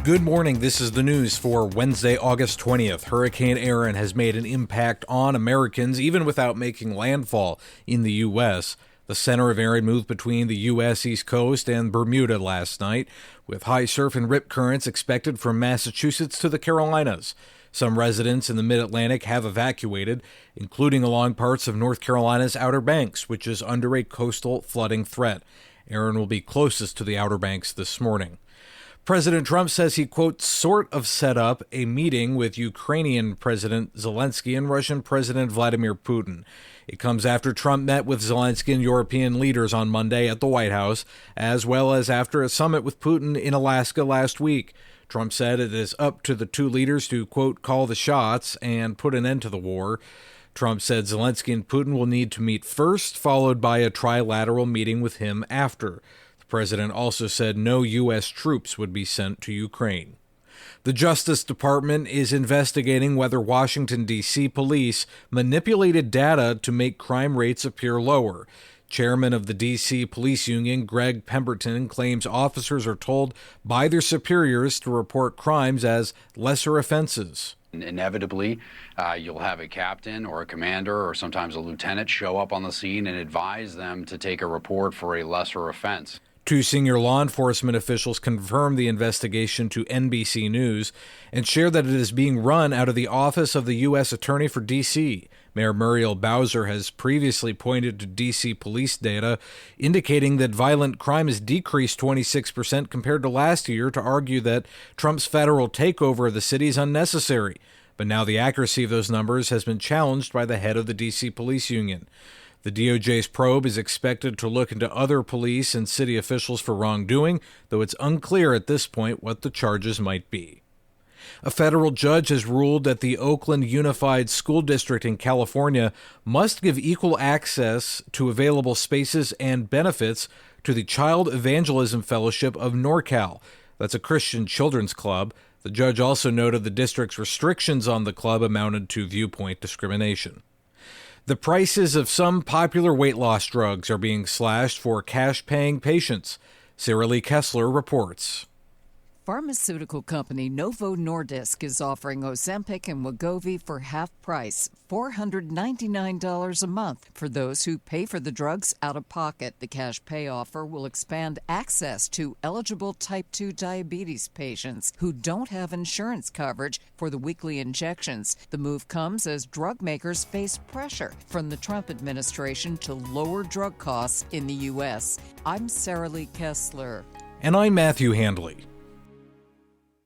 Good morning. This is the news for Wednesday, August 20th. Hurricane Erin has made an impact on Americans, even without making landfall in the U.S. The center of Erin moved between the U.S. East Coast and Bermuda last night, with high surf and rip currents expected from Massachusetts to the Carolinas. Some residents in the Mid-Atlantic have evacuated, including along parts of North Carolina's Outer Banks, which is under a coastal flooding threat. Erin will be closest to the Outer Banks this morning. President Trump says he, quote, sort of set up a meeting with Ukrainian President Zelenskyy and Russian President Vladimir Putin. It comes after Trump met with Zelenskyy and European leaders on Monday at the White House, as well as after a summit with Putin in Alaska last week. Trump said it is up to the two leaders to, quote, call the shots and put an end to the war. Trump said Zelenskyy and Putin will need to meet first, followed by a trilateral meeting with him after. The president also said no U.S. troops would be sent to Ukraine. The Justice Department is investigating whether Washington, D.C. police manipulated data to make crime rates appear lower. Chairman of the D.C. Police Union, Greg Pemberton, claims officers are told by their superiors to report crimes as lesser offenses. Inevitably, you'll have a captain or a commander or sometimes a lieutenant show up on the scene and advise them to take a report for a lesser offense. Two senior law enforcement officials confirmed the investigation to NBC News and shared that it is being run out of the Office of the U.S. Attorney for D.C. Mayor Muriel Bowser has previously pointed to D.C. police data indicating that violent crime has decreased 26% compared to last year to argue that Trump's federal takeover of the city is unnecessary. But now the accuracy of those numbers has been challenged by the head of the D.C. Police Union. The DOJ's probe is expected to look into other police and city officials for wrongdoing, though it's unclear at this point what the charges might be. A federal judge has ruled that the Oakland Unified School District in California must give equal access to available spaces and benefits to the Child Evangelism Fellowship of NorCal. That's a Christian children's club. The judge also noted the district's restrictions on the club amounted to viewpoint discrimination. The prices of some popular weight loss drugs are being slashed for cash-paying patients. Sarah Lee Kessler reports. Pharmaceutical company Novo Nordisk is offering Ozempic and Wegovy for half price, $499 a month for those who pay for the drugs out of pocket. The cash pay offer will expand access to eligible type 2 diabetes patients who don't have insurance coverage for the weekly injections. The move comes as drug makers face pressure from the Trump administration to lower drug costs in the U.S. I'm Sarah Lee Kessler. And I'm Matthew Handley.